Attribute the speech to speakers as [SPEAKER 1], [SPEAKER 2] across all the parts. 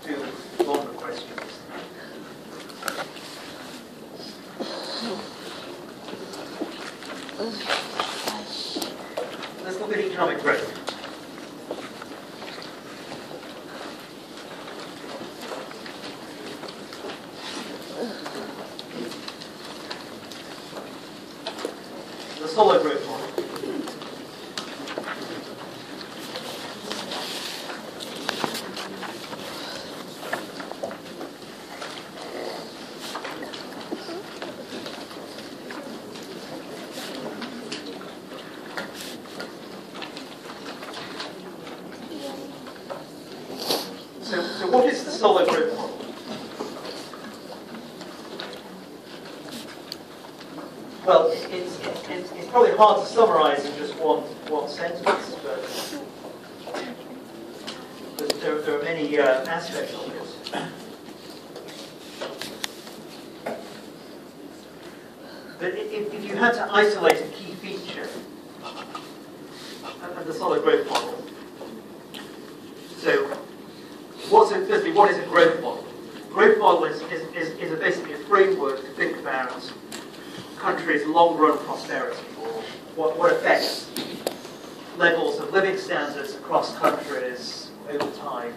[SPEAKER 1] do longer questions. Let's look at economic growth. The Solow growth model. So what is the Solow growth model? Well, it's probably hard to summarize in just one sentence, but there are many aspects of it. But if you had to isolate a key feature of the Solow growth model, so firstly, what is a growth model? Growth model is basically a framework to think about countries' long-run prosperity, or what affects levels of living standards across countries over time.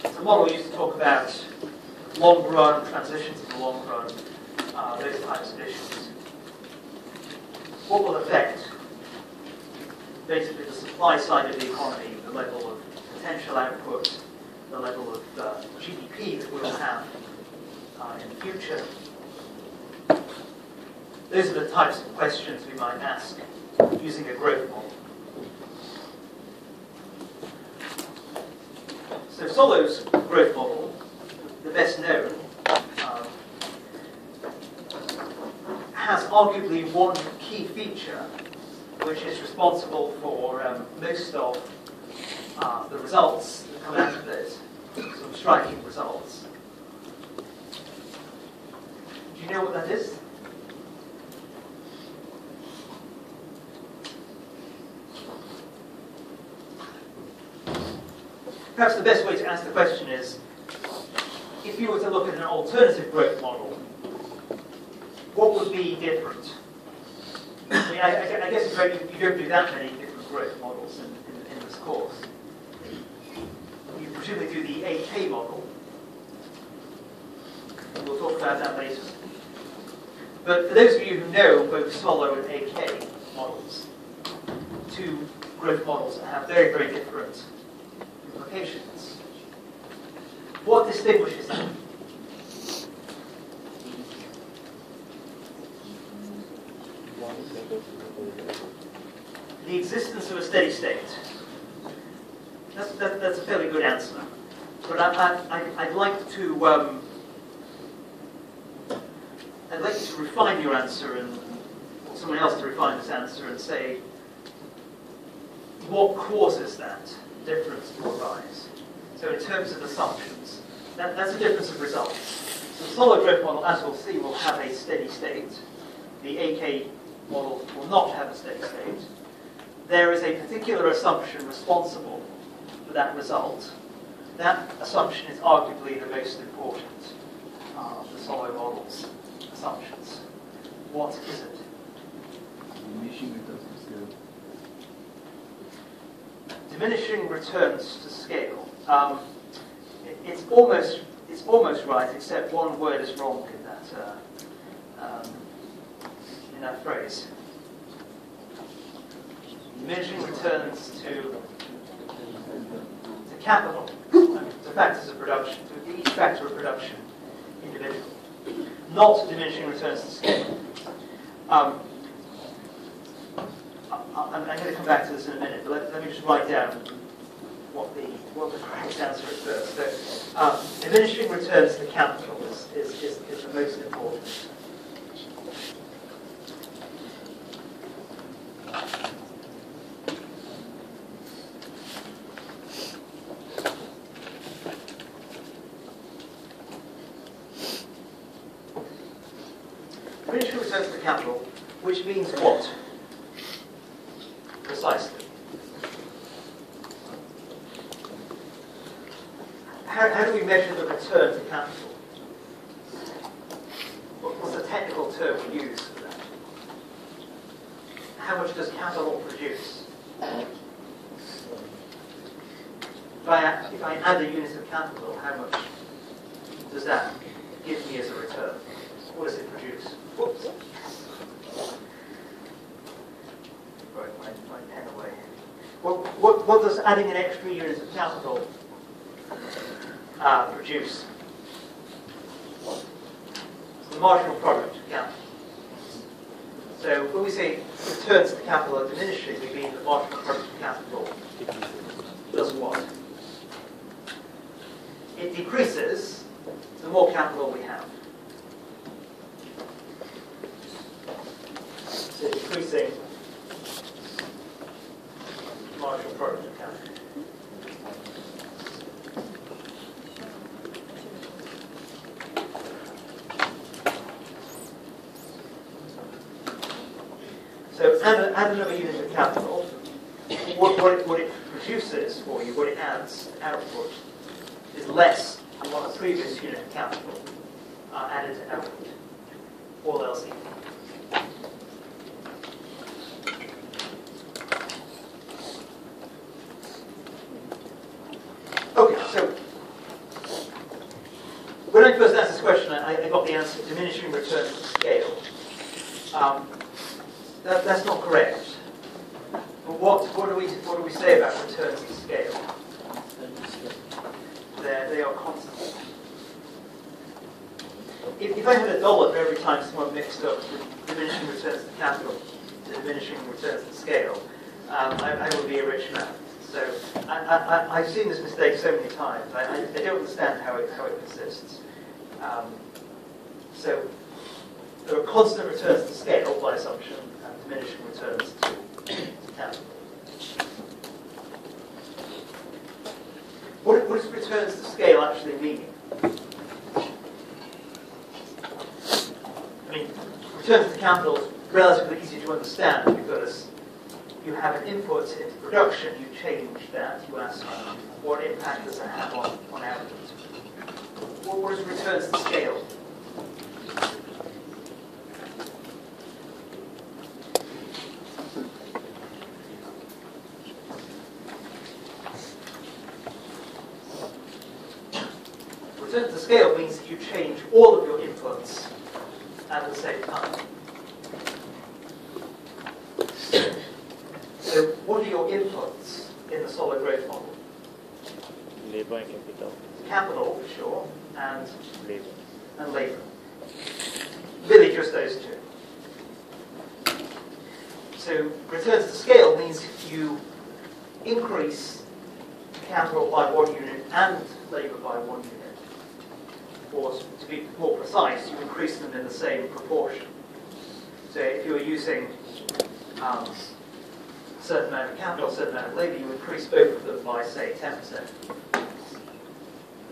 [SPEAKER 1] It's a model used to talk about long-run transitions in the long run, those types of issues. What will affect basically the supply side of the economy, the level of potential output, the level of GDP that we will have in the future. Those are the types of questions we might ask using a growth model. So Solow's growth model, the best known, has arguably one key feature which is responsible for most of the results that come out of it, some striking results. Do you know what that is? Perhaps the best way to answer the question is, if you were to look at an alternative growth model, what would be different? I mean, I guess you don't do that many different growth models in this course. You presumably do the AK model. We'll talk about that later. But for those of you who know both Solow and AK models, two growth models that have very, very different implications. What distinguishes them? The existence of a steady state. That's a fairly good answer. But I'd like to refine your answer and someone else to refine this answer and say what causes that difference to arise. So in terms of assumptions, that's a difference of results. So the Solow growth model, as we'll see, will have a steady state. The AK model will not have a steady state. There is a particular assumption responsible for that result. That assumption is arguably the most important of the Solow model's assumptions. What is it?
[SPEAKER 2] Diminishing returns to scale.
[SPEAKER 1] Diminishing returns to scale. It's almost right, except one word is wrong in that phrase. Diminishing returns to capital, to factors of production, to each factor of production individually, not diminishing returns to scale. I'm going to come back to this in a minute, but let me just write down what the correct answer is first. So, diminishing returns to capital is the most important. Diminishing returns to capital, which means what? Precisely. how do we measure the return to capital? What's the technical term we use for that? How much does capital produce? If I add a unit of capital, how much does that give me as a return? What does it produce? Whoops. Right, my pen away. What does adding an extra unit of capital produce? It's the marginal product of capital. So when we say returns to capital are diminishing, we mean the marginal product of capital does what? It decreases the more capital we have. So decreasing marginal product of capital. So add another unit of capital. What it produces for you, what it adds output, is less than what a previous unit of capital added to output, all else equal. Okay, so when I first asked this question, I got the answer: diminishing returns to scale. That's not correct. But what do we say about returns to scale? They are constant. If I had $1 for every time someone mixed up diminishing returns to capital to diminishing returns to scale, I would be a rich man. So I've seen this mistake so many times. I don't understand how it persists. So there are constant returns to scale by assumption and diminishing returns to capital. What does returns to scale actually mean? I mean, returns to capital is relatively easy to understand because you have an input into production, you change that, you ask what impact does that have on output. What is returns to scale? Returns to scale means that you change all of your inputs at the same time. So what are your inputs in the solid growth model?
[SPEAKER 3] Labor and capital.
[SPEAKER 1] Capital, for sure, and
[SPEAKER 3] Labor.
[SPEAKER 1] labor. Really just those two. So returns to scale means you increase capital by 1 unit and labor by 1 unit. Or to be more precise, you increase them in the same proportion. So if you were using a certain amount of capital, a certain amount of labor, you increase both of them by, say, 10%.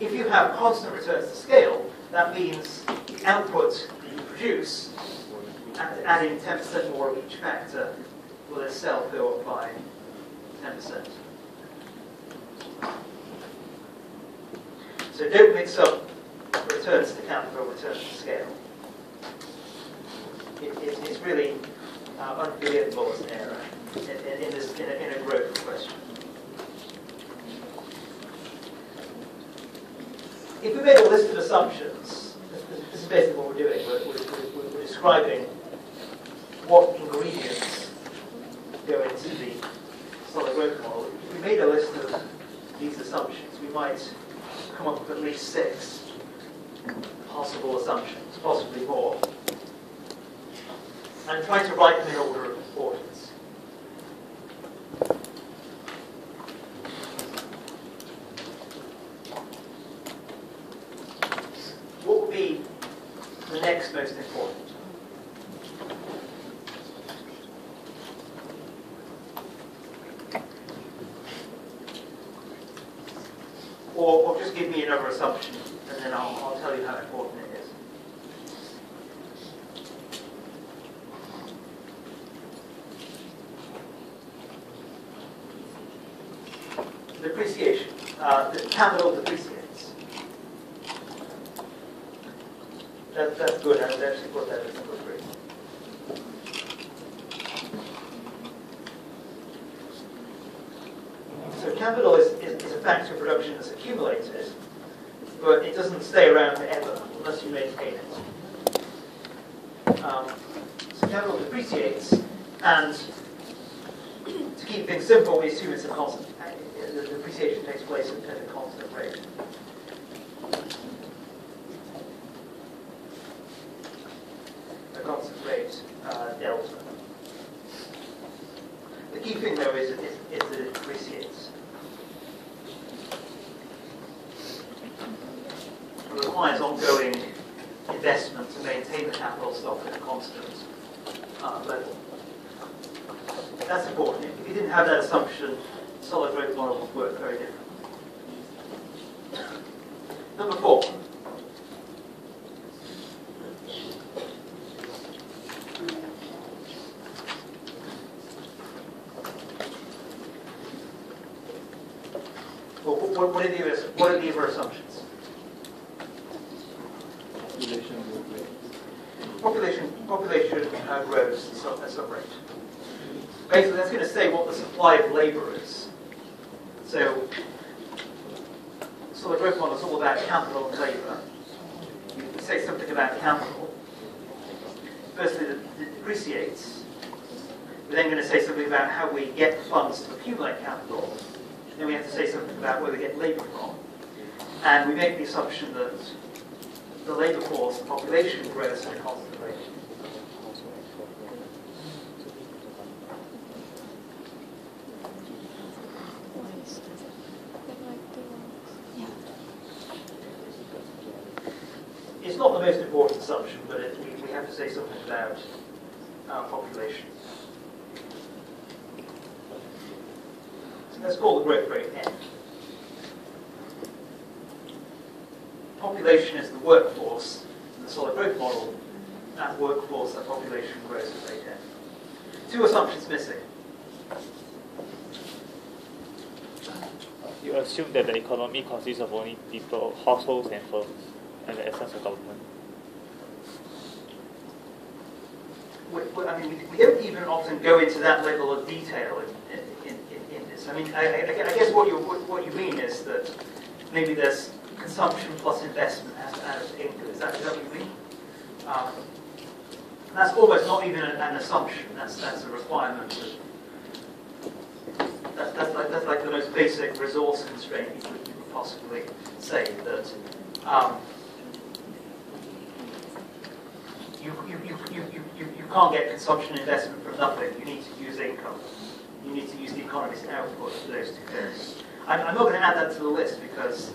[SPEAKER 1] If you have constant returns to scale, that means the output that you produce, adding 10% more of each factor, will itself go up by 10%. So don't mix up returns to capital, returns to scale. It's really unforgivable as an error in a growth question. If we made a list of assumptions, this is basically what we're doing. We're describing what ingredients go into the solid growth model. If we made a list of these assumptions, we might come up with at least 6 possible assumptions, possibly more, and try to write them in order of importance. What would be the next most important? Or just give me another assumption, and then I'll tell you how important it is. Depreciation. The capital depreciates. That's good. I would actually put that as number 3. So capital is a factor of production that's accumulated, but it doesn't stay around forever unless you maintain it. So capital depreciates, and to keep things simple, we assume it's a constant. The depreciation takes place at a constant rate. A constant rate, delta. The key thing, though, is that it depreciates. It requires ongoing investment to maintain the capital stock at a constant level. That's important. If you didn't have that assumption, solid growth model would work very differently. Number 4. Well, what are the other assumptions? Population grows at some rate. Basically, that's going to say what the supply of labour is. So the growth model is all about capital and labour. You say something about capital. Firstly, it depreciates. We're then going to say something about how we get the funds to accumulate capital. Then we have to say something about where we get labour from. And we make the assumption that the labour force, the population, grows at a constant rate. It's not the most important assumption, but we have to say something about our population. So let's call the growth rate N. Population is the workforce in the solid growth model. That workforce, that population grows at rate N. 2 assumptions missing.
[SPEAKER 3] You assume that the economy consists of only people, households, and firms, and the essence of government.
[SPEAKER 1] I mean, we don't even often go into that level of detail in this. I mean, I guess what you mean is that maybe there's consumption plus investment has to add up to income. Is that what you mean? That's almost not even an assumption. That's a requirement. That's like the most basic resource constraint you could possibly say, that you can't get consumption investment from nothing. You need to use income. You need to use the economy's output for those 2 things. I'm not going to add that to the list because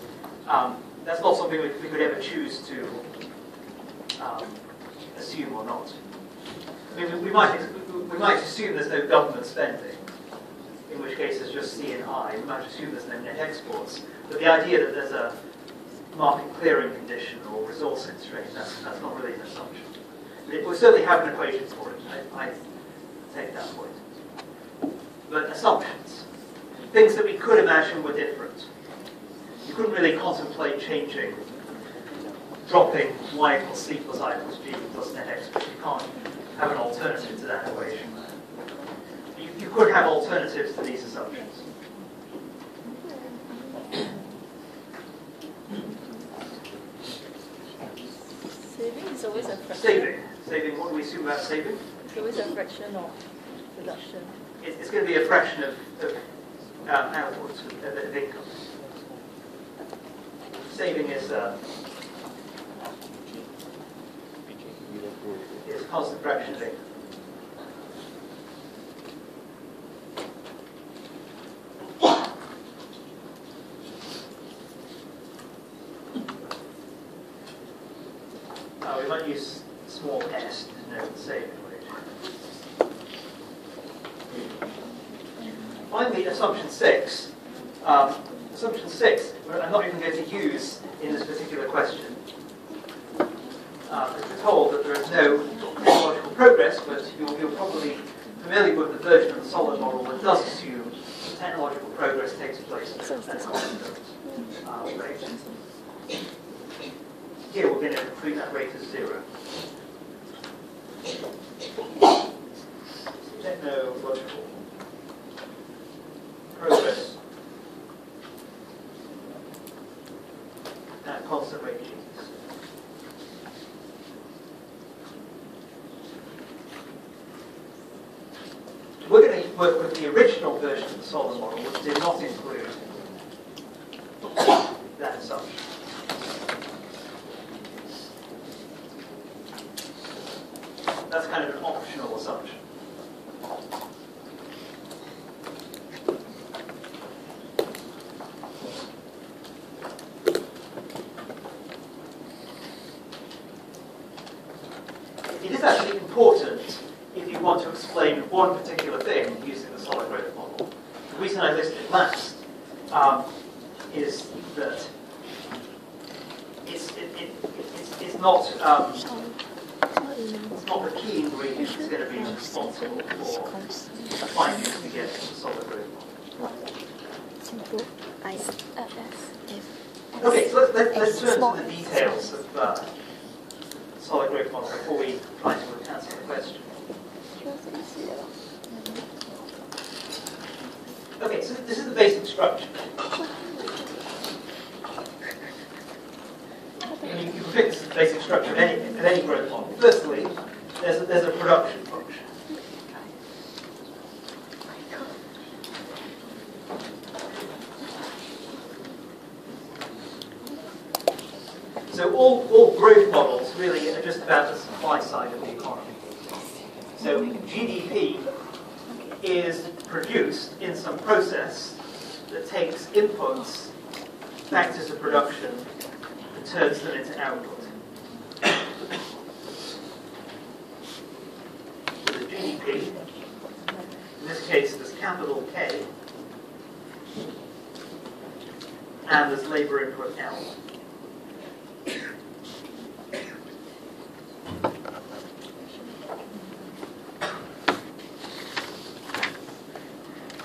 [SPEAKER 1] that's not something we could ever choose to assume or not. I mean, we might assume there's no government spending, in which case it's just C and I. We might assume there's no net exports. But the idea that there's a market clearing condition or resource constraint, that's not really an assumption. But we certainly have an equation for it. I take that point. But assumptions, things that we could imagine were different. You couldn't really contemplate changing, dropping y equals c plus I equals g plus net export. You can't have an alternative to that equation. You could have alternatives to these assumptions.
[SPEAKER 4] Saving is always a fraction.
[SPEAKER 1] Saving, what do we assume about saving?
[SPEAKER 4] It's always a fraction of production.
[SPEAKER 1] It's going to be a fraction of output, of income. Saving is a constant fraction of income. We might use small s to denote the saving rate. Finally, assumption 6. Assumption 6, I'm not even going to use in this particular question. We're told that there is no technological progress, but you're probably familiar with the version of the solid model that does assume that technological progress takes place at a constant rate. here we're going to treat that rate as 0. Technological progress at constant rate G's. We're going to work with the original version of the Solomon model, which did not include that assumption. That's kind of an optional assumption. It is actually important if you want to explain one particular thing using the solid growth model. The reason I listed it last is that it's not the key ingredient that's going to be responsible for finding to get the solid growth model. Okay, so let's turn to the details of solid growth model before we try to answer the question. Okay, so this is the basic structure. And you can think this is the basic structure of any growth model. Firstly, there's a production function. So all growth models really are just about the supply side of the economy. So GDP is produced in some process that takes inputs, factors of production, and turns them into output. So the GDP, in this case there's capital K, and there's labour input L.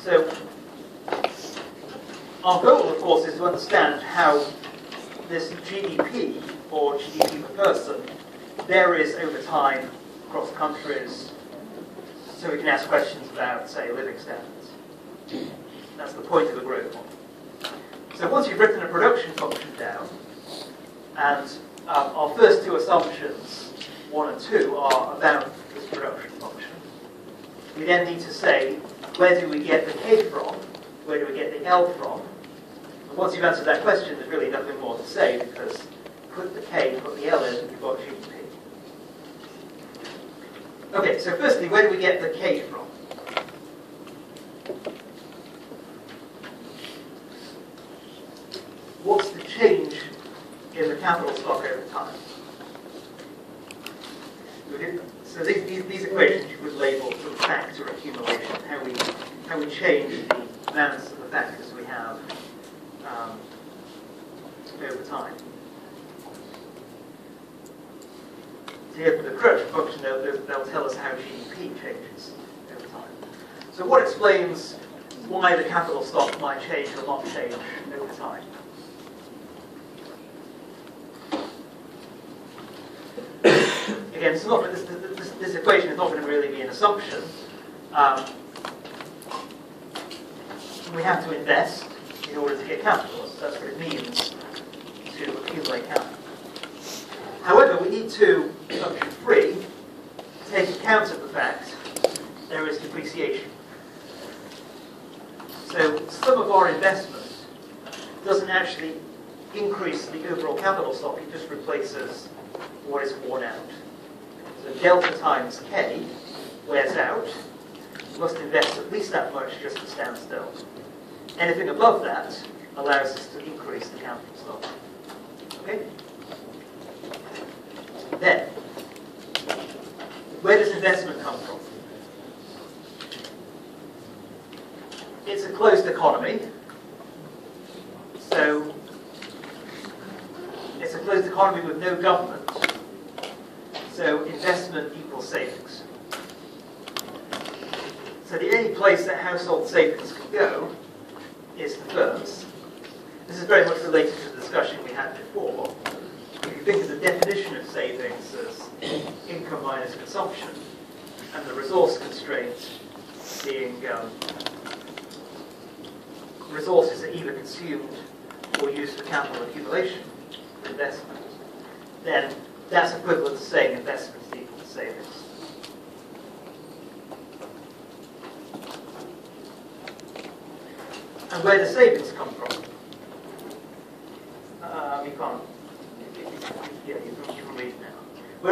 [SPEAKER 1] So, our goal, of course, is to understand how this GDP, or GDP per person, varies over time across countries, so we can ask questions about, say, living standards. That's the point of a growth model. So once you've written a production function down, and our first two assumptions, 1 and 2, are about this production function, we then need to say, where do we get the K from? Where do we get the L from? And once you've answered that question, there's really nothing more to say, because put the K, put the L in, and you've got GDP. Okay, so firstly, where do we get the K from? What's the change in the capital stock over time? So these equations you would label sort of factor accumulation, how we change the balance of the factors we have over time. So here for the production function, they'll tell us how GDP changes over time. So what explains why the capital stock might change or not change over time? Again, it's not, this equation is not going to really be an assumption. We have to invest in order to get capital. So that's what it means to accumulate capital. However, we need to, assumption 3, take account of the fact there is depreciation. So some of our investment doesn't actually increase the overall capital stock, it just replaces what is worn out. So delta times K wears out. You must invest at least that much just to stand still. Anything above that allows us to increase the capital stock. Okay? Then, where does investment come from? It's a closed economy. So, it's a closed economy with no government. So investment equals savings. So the only place that household savings can go is to firms. This is very much related to the discussion we had before. If you think of the definition of savings as income minus consumption, and the resource constraint being resources that are either consumed or used for capital accumulation, investment, then that's equivalent to saying investment is equal to savings. And where do savings come from? We can't